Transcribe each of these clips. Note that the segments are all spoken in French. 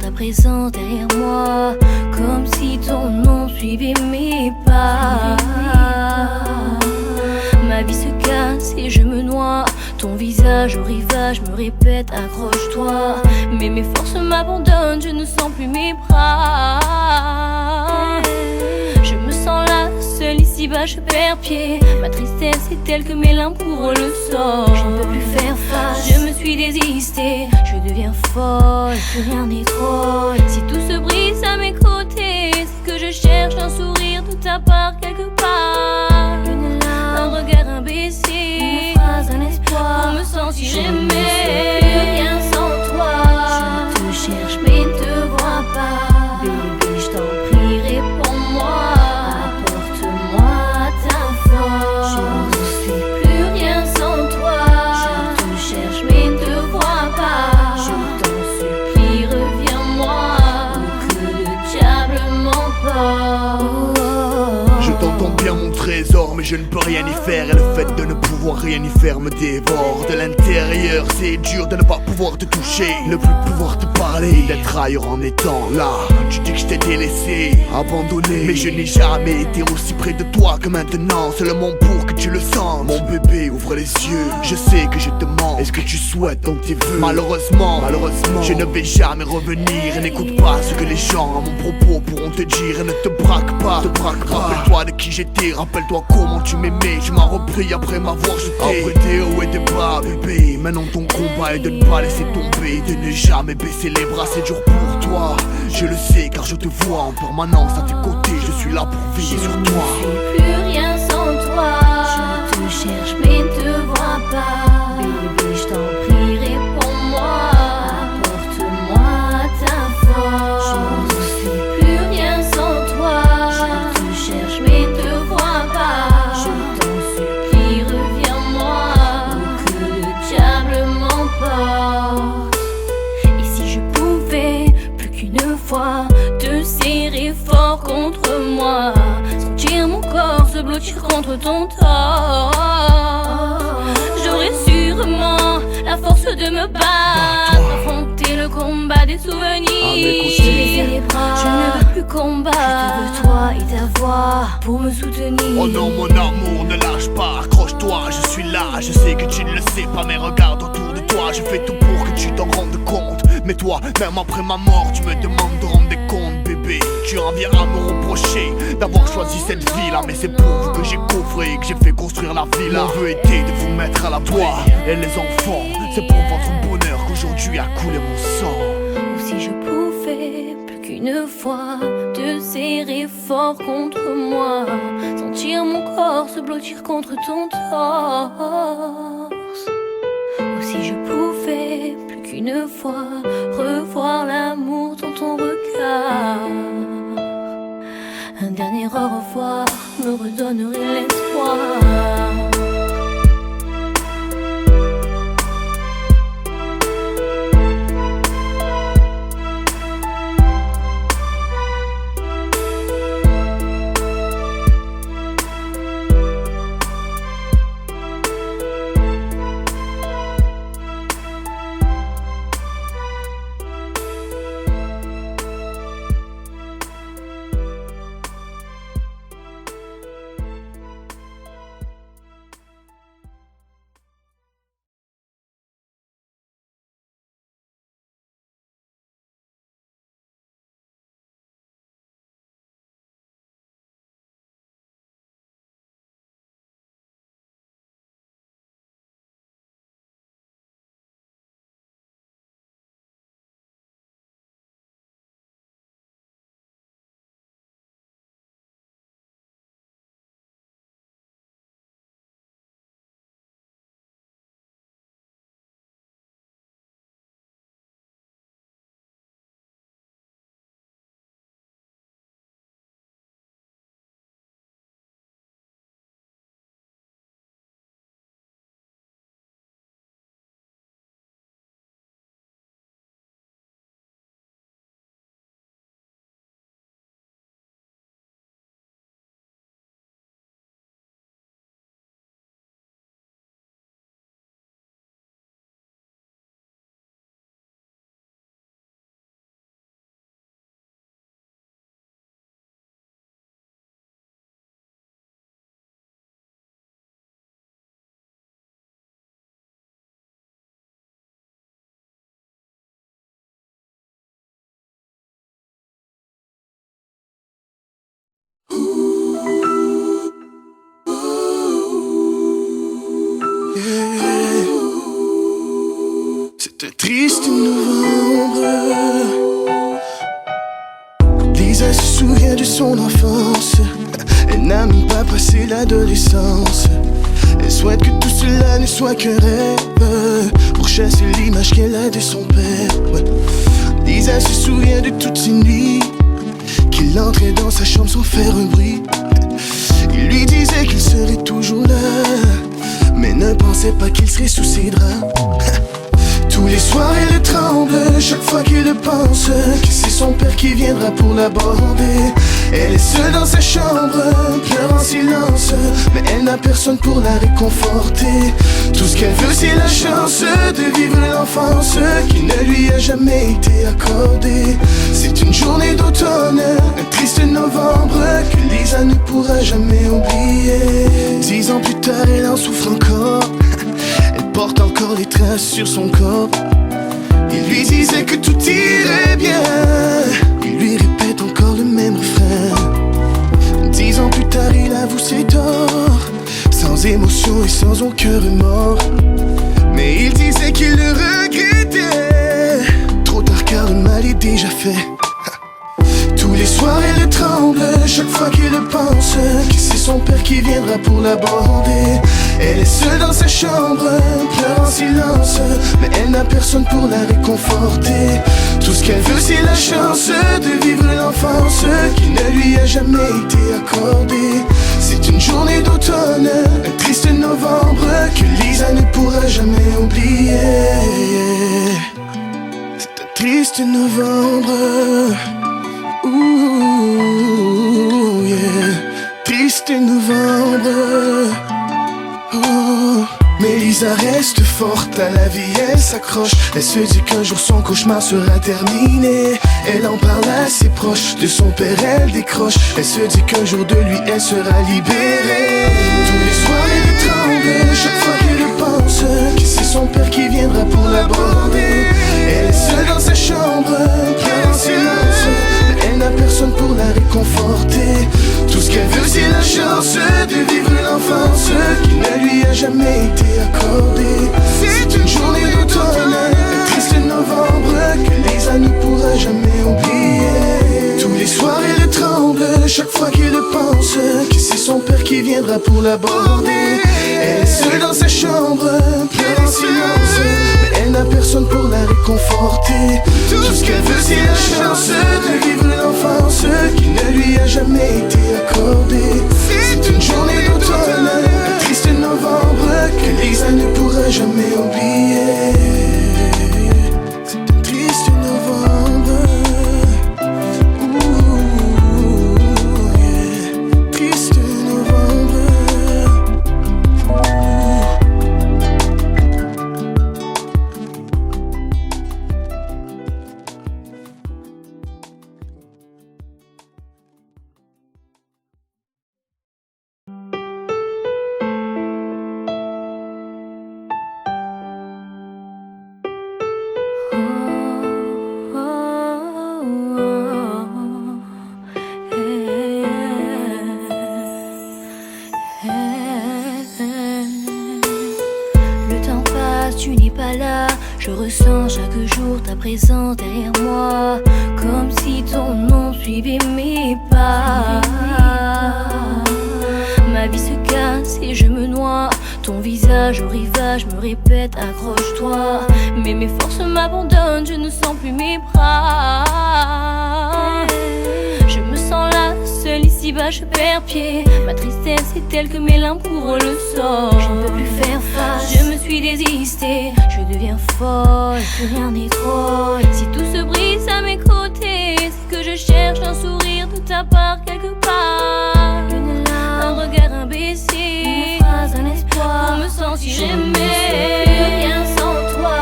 ta présence derrière moi, comme si ton nom suivait mes pas. Ma vie se casse et je me noie. Ton visage au rivage me répète accroche-toi. Mais mes forces m'abandonnent, je ne sens plus mes bras. Je me sens là, seule ici-bas, je perds pied. Ma tristesse est telle que mes larmes couvrent le sol. Je ne peux plus faire face, je me suis désistée. Je deviens folle, plus rien n'est drôle. Si tout se brise à mes côtés, c'est que je cherche un sourire de ta part quelque part. Une larme, un regard imbécile, une phrase, un espoir, pour me sentir aimée. Plus rien sans toi. Je te cherche mais ne te vois pas. Baby, je t'en prie, réponds-moi. Apporte-moi ta force. Je ne suis plus rien sans toi. Je te cherche mais ne te vois pas. Je t'en supplie, reviens-moi, ou que le diable m'emporte. Je t'entends bien mon trésor, mais je ne peux rien y faire. Et le fait de ne pouvoir rien y faire me dévore. De l'intérieur c'est dur de ne pas pouvoir te toucher, ne plus pouvoir te parler, d'être ailleurs en étant là. Tu dis que je t'ai délaissé, abandonné, mais je n'ai jamais été aussi près de toi que maintenant. Seulement pour que tu le sentes. Mon bébé, ouvre les yeux, je sais que je te mens. Est-ce que tu souhaites dans tes vœux? Malheureusement, je ne vais jamais revenir. Et n'écoute pas ce que les gens à mon propos pourront te dire. Et ne te braque pas, rappelle-toi de qui j'étais, rappelle-toi comment tu m'aimais. Je m'en repris après m'avoir jeté. Après des hauts et des bas, bébé, maintenant ton combat est de ne pas laisser tomber, de ne jamais baisser les bras. C'est dur pour toi, je le sais car je te vois en permanence à tes côtés. Je suis là pour veiller sur toi. Je ne suis plus rien sans toi. Je te cherche mais ne te vois pas. Baby, je t'en prie, réponds-moi. Apporte-moi ta force. Je ne suis plus rien sans toi. Je te cherche mais ne te vois pas. Je t'en supplie, reviens-moi, ou que le diable m'emporte. Et si je pouvais plus qu'une fois te serrer fort contre moi, sentir mon corps se blottir contre ton torse, j'aurais sûrement la force de me battre, affronter le combat des souvenirs. J'ai baissé les bras, je ne veux plus combattre. Je te veux toi et ta voix pour me soutenir. Oh non mon amour, ne lâche pas, accroche-toi, je suis là. Je sais que tu ne le sais pas, mais regarde autour de toi. Je fais tout pour que tu t'en rendes compte. Mais toi, même après ma mort, tu me demandes de rendre des comptes, bébé. Tu en viens à me reprocher d'avoir choisi cette vie-là, mais c'est pour vous que j'ai coffré et que j'ai fait construire la villa. Mon vœu était de vous mettre à la toi et les enfants. C'est pour votre bonheur qu'aujourd'hui a coulé mon sang. Ou si je pouvais plus qu'une fois te serrer fort contre moi, sentir mon corps se blottir contre ton torse. Ou si je pouvais plus qu'une fois revoir l'amour dans ton regard, un dernier au revoir me redonnerait l'espoir. triste novembre. Lisa se souvient de son enfance. Elle n'a même pas passé l'adolescence. Elle souhaite que tout cela ne soit qu'un rêve, pour chasser l'image qu'elle a de son père. Lisa se souvient de toutes ces nuits qu'il entrait dans sa chambre sans faire un bruit. Il lui disait qu'il serait toujours là, mais ne pensait pas qu'il serait sous ses draps. Tous les soirs elle tremble chaque fois qu'il le pense, que c'est son père qui viendra pour l'aborder. Elle est seule dans sa chambre, pleure en silence, mais elle n'a personne pour la réconforter. Tout ce qu'elle veut c'est la chance de vivre l'enfance qui ne lui a jamais été accordée. C'est une journée d'automne, un triste novembre que Lisa ne pourra jamais oublier. 10 ans plus tard elle en souffre encore. Elle porte encore les traces sur son corps. Il lui disait que tout irait bien. Il lui répète encore le même refrain. 10 ans plus tard il avoue ses torts, sans émotion et sans aucun remords. Mais il disait qu'il le regrettait, trop tard car le mal est déjà fait. Tous les soirs elle tremble chaque fois qu'il le pense, que c'est son père qui viendra pour l'aborder. Elle est seule dans sa chambre, pleure en silence, mais elle n'a personne pour la réconforter. Tout ce qu'elle veut c'est la chance de vivre l'enfance qui ne lui a jamais été accordée. C'est une journée d'automne, un triste novembre que Lisa ne pourra jamais oublier. C'est un triste novembre. Ouh, yeah. Triste novembre. Oh. Mais Lisa reste forte, à la vie elle s'accroche. Elle se dit qu'un jour son cauchemar sera terminé. Elle en parle à ses proches, de son père elle décroche. Elle se dit qu'un jour de lui elle sera libérée. Tous les soirs elle tremble chaque fois qu'elle le pense, que c'est son père qui viendra pour l'aborder. Elle est seule dans sa chambre, pleure en silence, mais elle n'a personne pour la réconforter. Tout ce qu'elle veut c'est la chance de vivre l'enfance qui ne lui a jamais été accordée. C'est une journée d'automne, un triste novembre que Lisa ne pourra jamais oublier. Tous les soirs elle tremble chaque fois qu'il le pense, que c'est son père qui viendra pour l'aborder. Elle est seule dans sa chambre, pleure en silence, mais elle n'a personne pour la réconforter. Tout ce qu'elle veut c'est la chance de vivre l'enfance qui ne lui a jamais été accordée. C'est une journée d'automne, un triste novembre que Lisa ne pourra jamais oublier. C'est un triste novembre. Ouh, yeah. Triste novembre. Le temps passe, tu n'es pas là. Je ressens chaque jour ta présence derrière moi, comme si ton nom suivait mes pas. Ma vie se casse et je me noie. Ton visage au rivage me répète accroche-toi. Mais mes forces m'abandonnent, je ne sens plus mes bras. Je me sens là, seule ici-bas, je perds pied. Ma tristesse est telle que mes larmes couvrent le sol. Je ne peux plus faire face, je me suis désistée. Je deviens folle, plus rien n'est drôle. Si tout se brise à mes côtés, c'est que je cherche un sourire de ta part quelque part. Une larme, un regard imbécile, une phrase, un espoir, pour me sentir aimée. Je ne sais plus rien sans toi.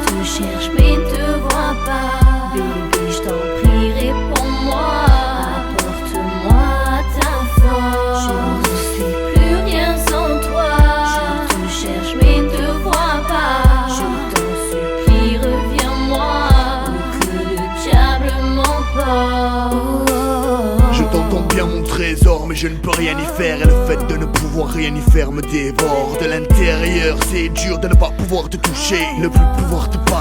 Je te cherche mais ne te vois pas. Baby, je t'en prie, réponds-moi. Apporte-moi ta force. Je ne suis plus rien sans toi. Je te cherche mais ne te vois pas. Je t'en supplie, reviens-moi, ou que le diable m'emporte. Je t'entends bien mon trésor, mais je ne peux rien y faire. Et le fait de ne pouvoir rien y faire me dévore. De l'intérieur c'est dur de ne pas pouvoir te toucher, ne plus pouvoir te parler.